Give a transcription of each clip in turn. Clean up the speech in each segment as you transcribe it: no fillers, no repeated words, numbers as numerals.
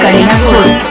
करेगा खुद।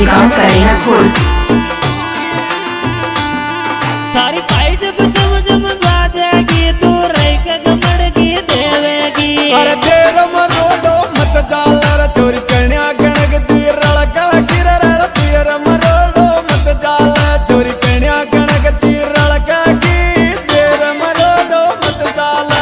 काम करेगा खुद। तारी पाई जब जम जम बाजेगी तू रहेगा गमड़गी देवेगी। अरे तेरा मरोड़ो मत जाला चोरी कन्या गणग तीर लगा गिर तेरा मरोड़ो मत जाला चोरी कन्या गणग तीर लगा की तेरा मरोड़ो मत जाला।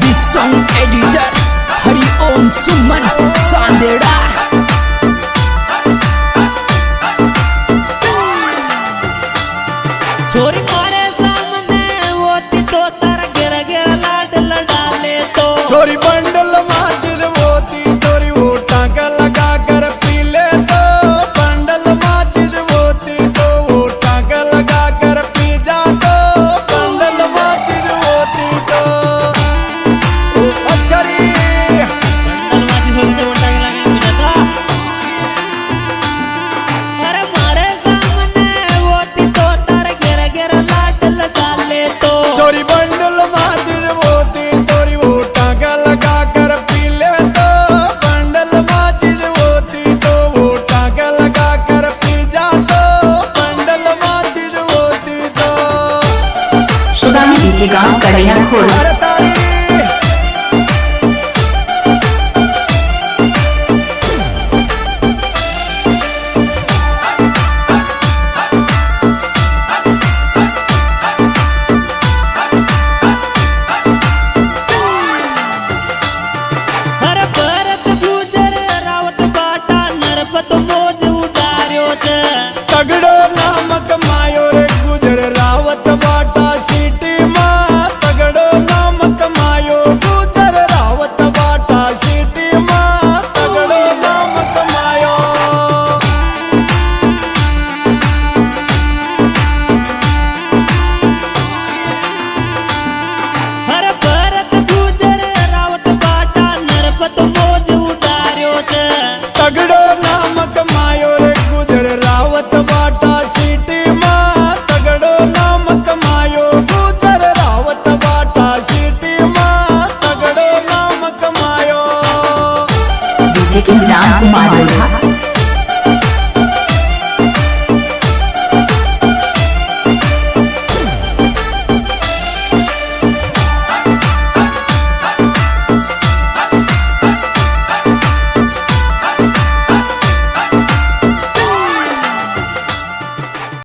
This song editor Hari Om Suman Sandera। छोरी मारे सामने होती तो तारा गिर गिर लाड लड़ा ले तो छोरी बंडल माचिर होती छोरी वो टांका लगा कर पी ले तो बंडल माचिर होती तो वो टांका लगा कर पी जा तो बंडल माचिर होती तो अच्छरी बंडल माचिर होती वो टांका लगा पी जाता। अरे मारे सामने होती तो तारा गिर गिर लाड लगा ले तो छोरी बंडल माचिर होती छोरी वो टांका लगा कर पी ले तो बंडल माचिर होती तो वो टांका लगा कर पी जा तो बंडल माचिर होती तो सुबह में डीजे काम करेगा खुद। अरे तारी अरे भरत गुजर रावत बाटा नरपत मोज उडार्यो छे। तगड़ो नामक मायो रे गुजर रावत बाटा सीटी मां तगड़ो नामक मायो गुजर रावत बाटा सीटी मां तगड़ो नामक मायो। अरे भरत गुजर रावत बाटा नरपत मोज उडार्यो छे। तगड़ो